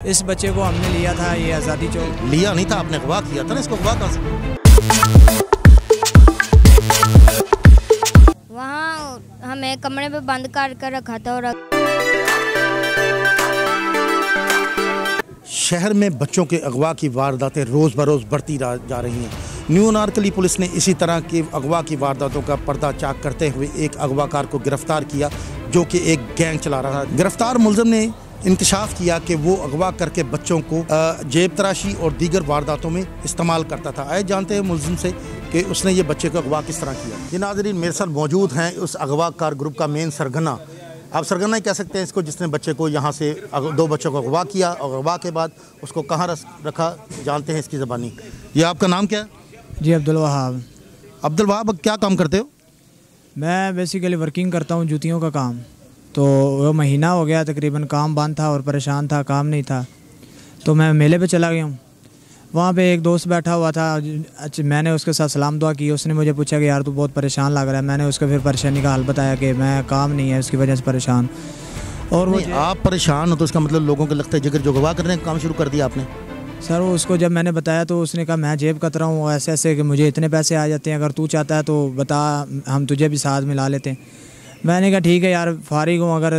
इस बच्चे को हमने लिया था, ये आज़ादी चौक। लिया नहीं था आपने, अगवा किया था ना इसको। अगवा कहाँ से? वहाँ हमें कमरे में बंद कर रखा था। और शहर में बच्चों के अगवा की वारदातें रोज़ बरोज़ बढ़ती जा रही हैं। न्यू अनारकली पुलिस ने इसी तरह के अगवा की वारदातों का पर्दा चाक करते हुए एक अगवाकार को गिरफ्तार किया, जो कि एक गैंग चला रहा था। गिरफ्तार मुलज़िम ने इंकशाफ किया कि वो अगवा करके बच्चों को जेब तराशी और दीगर वारदातों में इस्तेमाल करता था। आए जानते हैं मुलज़िम से कि उसने ये बच्चे को अगवा किस तरह किया। ये नाज़रीन मेरे साथ मौजूद हैं उस अगवाकार ग्रुप का मेन सरगना, आप सरगना ही कह सकते हैं इसको, जिसने बच्चे को यहाँ से दो बच्चों को अगवा किया और अगवा के बाद उसको कहाँ रखा जानते हैं इसकी ज़बानी। ये आपका नाम क्या है? जी अब्दुल वहाब। अब्दुल वहाब, क्या काम करते हो? मैं बेसिकली वर्किंग करता हूँ, जूतियों का काम। तो वो महीना हो गया तकरीबन, काम बंद था और परेशान था, काम नहीं था, तो मैं मेले पे चला गया हूँ। वहाँ पे एक दोस्त बैठा हुआ था, अच्छा मैंने उसके साथ सलाम दुआ की। उसने मुझे पूछा कि यार तू बहुत परेशान लग रहा है। मैंने उसको फिर परेशानी का हाल बताया कि मैं काम नहीं है उसकी वजह से परेशान। और वो आप परेशान हो तो इसका मतलब लोगों को लगता है जिगर जो गवाह करने का काम शुरू कर दिया आपने? सर वो उसको जब मैंने बताया तो उसने कहा मैं जेब कतरा हूँ ऐसे ऐसे कि मुझे इतने पैसे आ जाते हैं, अगर तू चाहता है तो बता, हम तुझे भी साथ मिला लेते हैं। मैंने कहा ठीक है यार, फारिग हूँ, अगर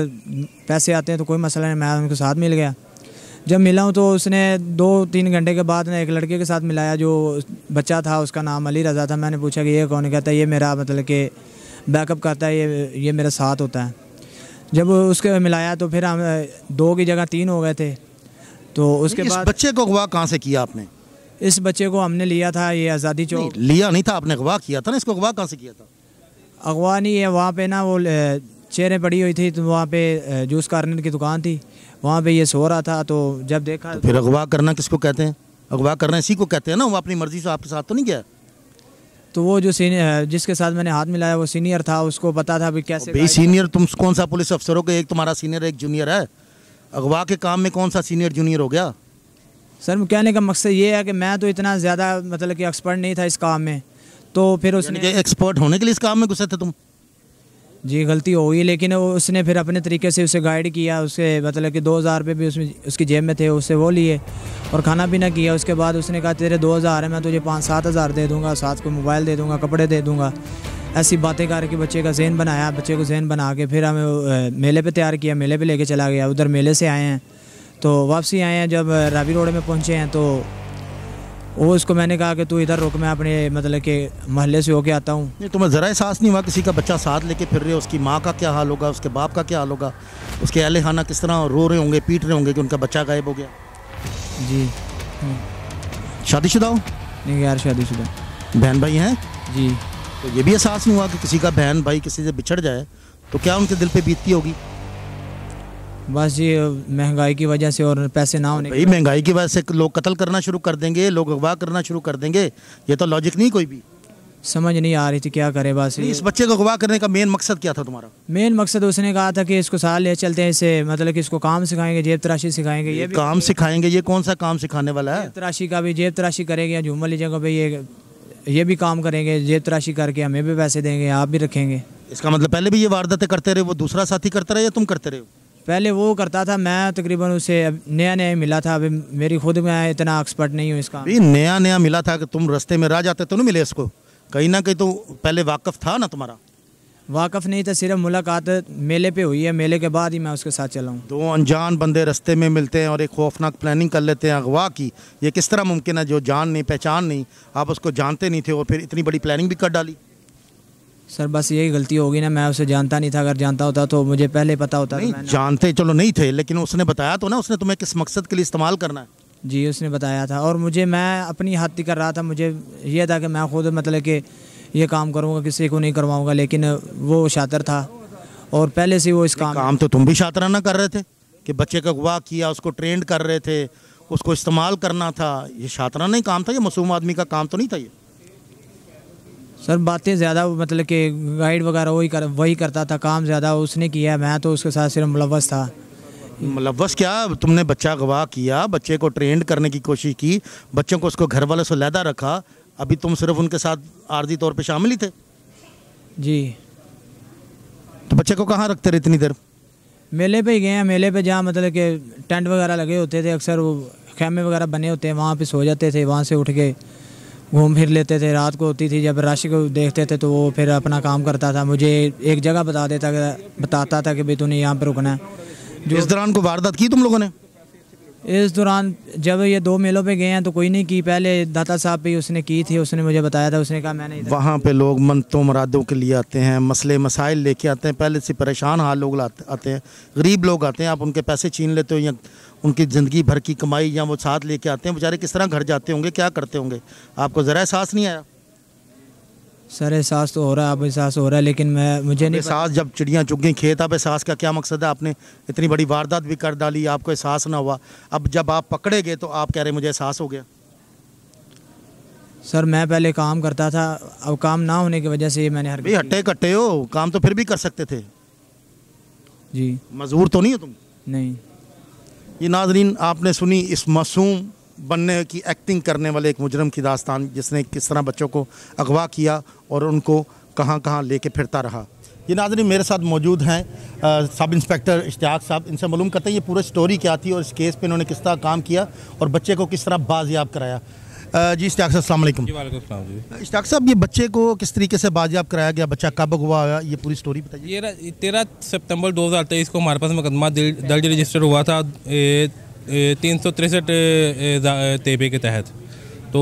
पैसे आते हैं तो कोई मसला नहीं। मैं उनके साथ मिल गया। जब मिला हूँ तो उसने 2-3 घंटे के बाद ना एक लड़के के साथ मिलाया, जो बच्चा था उसका नाम अली रज़ा था। मैंने पूछा कि ये कौन है? कहता है ये मेरा मतलब कि बैकअप करता है, ये मेरा साथ होता है। जब उसके मिलाया तो फिर हम 2 की जगह 3 हो गए थे। तो उसके बाद बच्चे को अगवा कहाँ से किया आपने? इस बच्चे को हमने लिया था, ये आज़ादी चौक। लिया नहीं था आपने, अगवा किया था ना इसको। अगवा कहाँ से किया था? अगवा नहीं है, वहाँ पे ना वो चेयरें पड़ी हुई थी, तो वहाँ पे जूस कार्नर की दुकान थी, वहाँ पे ये सो रहा था। तो जब देखा तो फिर अगवा करना किसको कहते हैं? अगवा करना इसी को कहते हैं ना। वो अपनी मर्जी से आपके साथ तो नहीं गया। तो वो जो सीनियर जिसके साथ मैंने हाथ मिलाया वो सीनियर था, उसको पता था भी कैसे। सीनियर तुम कौन सा पुलिस अफसर हो? एक तुम्हारा सीनियर एक जूनियर है। अगवा के काम में कौन सा सीनियर जूनियर हो गया? सर कहने का मकसद ये है कि मैं तो इतना ज़्यादा मतलब कि एक्सपर्ट नहीं था इस काम में। तो फिर उसने एक्सपर्ट होने के लिए इस काम में घुसे थे तुम? जी गलती हो गई, लेकिन उसने फिर अपने तरीके से उसे गाइड किया। उसके मतलब कि 2000 रुपये भी उसमें उसकी जेब में थे, उससे वो लिए और खाना पीना किया। उसके बाद उसने कहा तेरे 2000 है, मैं तुझे 5-7 हज़ार दे दूँगा, साथ को मोबाइल दे दूँगा, कपड़े दे दूँगा। ऐसी बातें करके बच्चे का ज़हन बनाया। बच्चे को ज़हन बना के फिर हमें मेले पे तैयार किया, मेले पे लेके चला गया। उधर मेले से आए हैं तो वापसी आए हैं, जब रावी रोड में पहुँचे हैं तो वो उसको मैंने कहा कि तू इधर रुक, मैं अपने मतलब के मोहल्ले से होके आता हूँ। नहीं, तुम्हें ज़रा एहसास नहीं हुआ किसी का बच्चा साथ लेके फिर रहे हो? उसकी माँ का क्या हाल होगा, उसके बाप का क्या हाल होगा, उसके अहले खाना किस तरह रो रहे होंगे, पीट रहे होंगे कि उनका बच्चा गायब हो गया? जी। शादीशुदा हो? नहीं यार, शादीशुदा। बहन भाई हैं? जी। तो ये भी एहसास नहीं हुआ कि किसी का बहन भाई किसी से बिछड़ जाए तो क्या उनके दिल पे बीतती होगी? बस जी महंगाई की वजह से और पैसे ना होने की। महंगाई की वजह से लोग कत्ल करना शुरू कर देंगे, लोग अगवा करना शुरू कर देंगे। ये तो लॉजिक नहीं कोई भी समझ नहीं आ रही थी क्या करे। बस इस बच्चे को अगवा करने का मेन मकसद क्या था तुम्हारा? मेन मकसद उसने कहा था कि इसको साथ ले चलते हैं, इसे मतलब कि इसको काम सिखाएंगे, जेब तराशी सिखाएंगे। ये भी काम सिखाएंगे? ये कौन सा काम सिखाने वाला है? जेब तराशी का भी, जेब तराशी करेंगे झूम वाली जगह पे, ये भी काम करेंगे, जेब तराशी करके हमें भी पैसे देंगे, आप भी रखेंगे। इसका मतलब पहले भी ये वारदातें करते रहे, वो दूसरा साथी करता रहे या तुम करते रहे? पहले वो करता था, मैं तकरीबन उसे नया नया मिला था। अभी मेरी खुद में इतना एक्सपर्ट नहीं हूँ इसका। नया मिला था कि तुम रास्ते में रह जाते तो नहीं मिले इसको? कहीं ना कहीं तो पहले वाकफ़ था ना तुम्हारा? वाकफ़ नहीं था, सिर्फ मुलाकात मेले पे हुई है, मेले के बाद ही मैं उसके साथ चला हूँ। 2 अनजान बंदे रास्ते में मिलते हैं और एक खौफनाक प्लानिंग कर लेते हैं अगवा की। ये किस तरह मुमकिन है? जो जान नहीं पहचान नहीं, आप उसको जानते नहीं थे और फिर इतनी बड़ी प्लानिंग भी कर डाली। सर बस यही गलती होगी ना, मैं उसे जानता नहीं था। अगर जानता होता तो मुझे पहले पता होता। नहीं जानते चलो नहीं थे, लेकिन उसने बताया तो ना, उसने तुम्हें किस मकसद के लिए इस्तेमाल करना है। जी उसने बताया था और मैं अपनी हद कर रहा था। मुझे ये था कि मैं खुद मतलब कि ये काम करूँगा, किसी को नहीं करवाऊँगा, लेकिन वो शातिर था और पहले से वो इस काम तो तुम भी शातराना कर रहे थे कि बच्चे का अगवा किया, उसको ट्रेंड कर रहे थे, उसको इस्तेमाल करना था। ये शातराना ही काम था, ये मासूम आदमी का काम तो नहीं था ये। सर बातें ज़्यादा मतलब कि गाइड वगैरह वही करता था, काम ज़्यादा उसने किया, मैं तो उसके साथ सिर्फ मुलव्वस था। मुलव्वस क्या? तुमने बच्चा अगवा किया, बच्चे को ट्रेंड करने की कोशिश की, बच्चों को उसको घर वालों से लैदा रखा, अभी तुम सिर्फ उनके साथ आर्जी तौर पे शामिल ही थे? जी। तो बच्चे को कहाँ रखते रहे इतनी देर? मेले पे ही गए हैं। मेले पे जहाँ मतलब कि टेंट वगैरह लगे होते थे, अक्सर वो खेमे वगैरह बने होते हैं, वहाँ पे सो जाते थे। वहाँ से उठ के घूम फिर लेते थे। रात को होती थी जब रश को देखते थे तो वो फिर अपना काम करता था। मुझे एक जगह बताता था कि भाई तूने यहाँ पर रुकना है। जो इस दौरान को वारदात की तुम लोगों ने? इस दौरान जब ये 2 मेलों पे गए हैं तो कोई नहीं की। पहले दाता साहब पे उसने की थी, उसने मुझे बताया था। उसने कहा मैंने वहाँ पे लोग मनतों मुरादों के लिए आते हैं, मसले मसाइल लेके आते हैं। पहले से परेशान हाल लोग आते हैं, गरीब लोग आते हैं। आप उनके पैसे छीन लेते हो या उनकी ज़िंदगी भर की कमाई या वो साथ लेके आते हैं। बेचारे किस तरह घर जाते होंगे, क्या करते होंगे, आपको ज़रा एहसास नहीं आया? सर एहसास तो हो रहा है, अब एहसास हो रहा है, लेकिन मुझे नहीं एहसास जब चिड़ियाँ चुग गई खेत, अब एहसास का क्या मकसद है? आपने इतनी बड़ी वारदात भी कर डाली, आपको एहसास ना हुआ। अब जब आप पकड़े गए तो आप कह रहे मुझे एहसास हो गया। सर मैं पहले काम करता था, अब काम ना होने की वजह से मैंने भाई हट्टे कट्टे हो, काम तो फिर भी कर सकते थे जी। मजदूर तो नहीं हो तुम? नहीं। ये नाजरीन आपने सुनी इस मासूम बनने की एक्टिंग करने वाले एक मुजरम की दास्तान, जिसने किस तरह बच्चों को अगवा किया और उनको कहाँ कहाँ लेके फिरता रहा। ये नाजरीन मेरे साथ मौजूद हैं सब इंस्पेक्टर इश्तियाक साहब। इनसे मालूम करते हैं ये पूरी स्टोरी क्या थी और इस केस पे इन्होंने किस तरह काम किया और बच्चे को किस तरह बाजियाब कराया। जी इश्तियाक साहब अस्सलाम वालेकुम। इश्तियाक साहब ये बच्चे को किस तरीके से बाजियाब कराया गया, बच्चा कब हुआ, ये पूरी स्टोरी बताइए। ये 13 सितंबर 2023 को हमारे पास मुकदमा दर्ज रजिस्टर हुआ था 363 तेबे के तहत। तो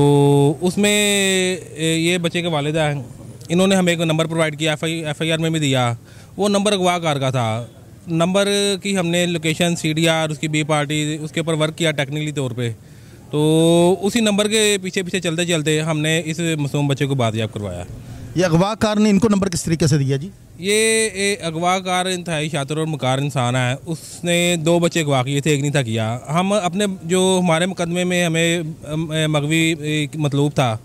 उसमें ये बच्चे के वालिद हैं, इन्होंने हमें एक नंबर प्रोवाइड किया, FIR में भी दिया। वो नंबर अगवाकार का था। नंबर की हमने लोकेशन CDR उसकी B पार्टी उसके ऊपर वर्क किया टेक्निकली तौर पे। तो उसी नंबर के पीछे पीछे चलते चलते हमने इस मासूम बच्चे को बाजियाब करवाया। ये अगवाकार ने इनको नंबर किस तरीके से दिया जी? ये अगवाकार इंतहाई शातिर और मकार इंसान है। उसने 2 बच्चे अगवा किए थे, एक नहीं था किया। हम अपने जो हमारे मुकदमे में हमें मगवी मतलूब था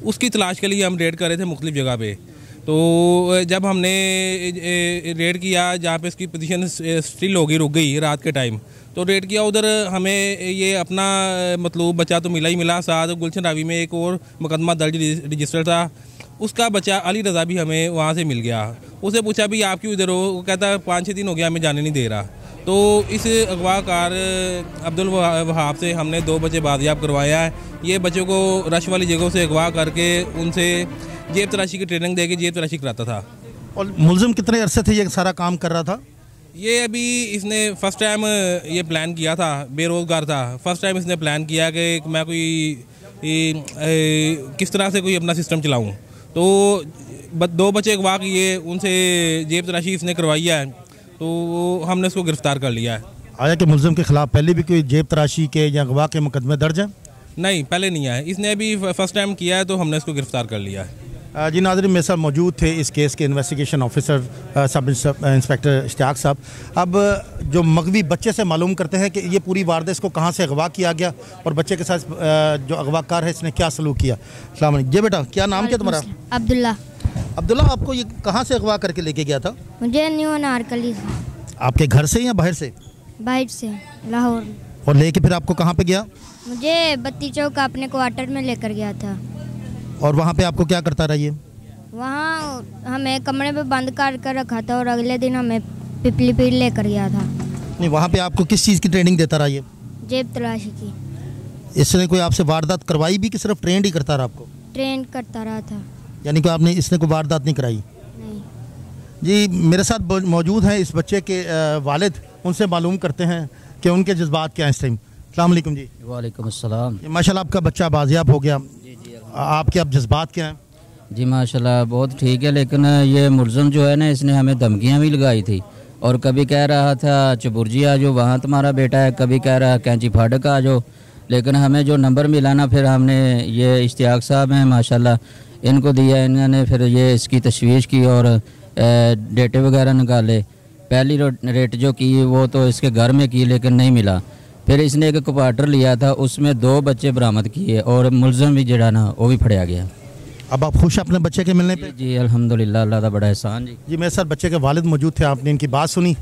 उसकी तलाश के लिए हम रेड कर रहे थे मुख्तलिफ जगह पे। तो जब हमने रेड किया जहाँ पे इसकी पोजीशन स्टिल होगी, रुक गई रात के टाइम, तो रेड किया उधर हमें ये अपना मतलूब बच्चा तो मिला ही मिला, साथ गुलशन रावी में एक और मुकदमा दर्ज रजिस्टर था, उसका बच्चा अली रज़ा भी हमें वहाँ से मिल गया। उसे पूछा भी आप क्यों इधर हो, वो कहता 5-6 दिन हो गया हमें जाने नहीं दे रहा। तो इस अगवाकार अब्दुल वहाब से हमने 2 बच्चे बाजियाब करवाया है। ये बच्चों को रश वाली जगहों से अगवा करके उनसे जेब तलाशी की ट्रेनिंग देके जेब तलाशी कराता था। और मुलजिम कितने अरसे थे ये सारा काम कर रहा था? ये अभी इसने फर्स्ट टाइम ये प्लान किया था, बेरोज़गार था, फर्स्ट टाइम इसने प्लान किया कि मैं कोई किस तरह से कोई अपना सिस्टम चलाऊँ। तो 2 बच्चे अगवा किए, उनसे जेब तलाशी इसने करवाई है, तो हमने उसको गिरफ्तार कर लिया है। आया कि मुलजिम के खिलाफ पहले भी कोई जेब तराशी के या अगवा के मुकदमे दर्ज हैं? नहीं, पहले नहीं आया, इसने अभी फर्स्ट टाइम किया है, तो हमने इसको गिरफ्तार कर लिया है। जी नाज़रीन मेरे साथ मौजूद थे इस केस के investigation officer sub inspector Ishtiyaq साहब। अब जो मगवी बच्चे से मालूम करते हैं कि ये पूरी वारदात इसको कहाँ से अगवा किया गया और बच्चे के साथ जो अगवाकार है इसने क्या सलूक किया। अस्सलाम वालेकुम। जी बेटा क्या नाम क्या तुम्हारा? अब्दुल्ला। अब्दुल्ला, आपको ये कहाँ से अगवा करके लेके गया था? मुझे न्यू अनारकली से। आपके घर से या बाहर से? बाहर से, लाहौर। और लेके फिर आपको कहाँ पे गया? मुझे बत्ती चौक अपने क्वार्टर में लेकर गया था। और वहाँ पे आपको क्या करता रहा ये? वहाँ हमें कमरे में बंद कर रखा था और अगले दिन हमें पिपली पीर लेकर गया था। नहीं, वहाँ पे आपको किस चीज़ की ट्रेनिंग देता रहा ये? जेब तलाशी की। इसने कोई आपसे वारदात करवाई भी कि सिर्फ ट्रेंड ही करता रहा आपको? ट्रेन करता रहा था। यानी कि आपने इसने कोई वारदात नहीं कराई? नहीं। जी मेरे साथ मौजूद हैं इस बच्चे के वालिद, उनसे मालूम करते हैं कि उनके जज्बात क्या हैं इस टाइम। अस्सलाम वालेकुम जी। वालेकुम अस्सलाम। माशाल्लाह आपका बच्चा बाजियाब हो गया, आपके अब जज्बात क्या हैं? जी माशाल्लाह बहुत ठीक है, लेकिन ये मुलज़िम जो है ना इसने हमें धमकियां भी लगाई थी और कभी कह रहा था चबुर्जी आ जाओ वहाँ तुम्हारा बेटा है, कभी कह रहा कैंची फाटक आ जाओ। लेकिन हमें जो नंबर मिला ना फिर हमने ये इश्तियाक साहब हैं माशाल्लाह इनको दिया, इन्होंने फिर ये इसकी तशवीश की और डेटे वगैरह निकाले। पहली रेट जो की वो तो इसके घर में की लेकिन नहीं मिला। फिर इसने एक क्वार्टर लिया था उसमें 2 बच्चे बरामद किए और मुलज़िम भी जड़ा ना वो भी फड़िया गया। अब आप खुश अपने बच्चे के मिलने पे? जी अल्हम्दुलिल्लाह, अल्लाह का बड़ा एहसान। जी मेरे साथ बच्चे के वालिद मौजूद थे, आपने इनकी बात सुनी।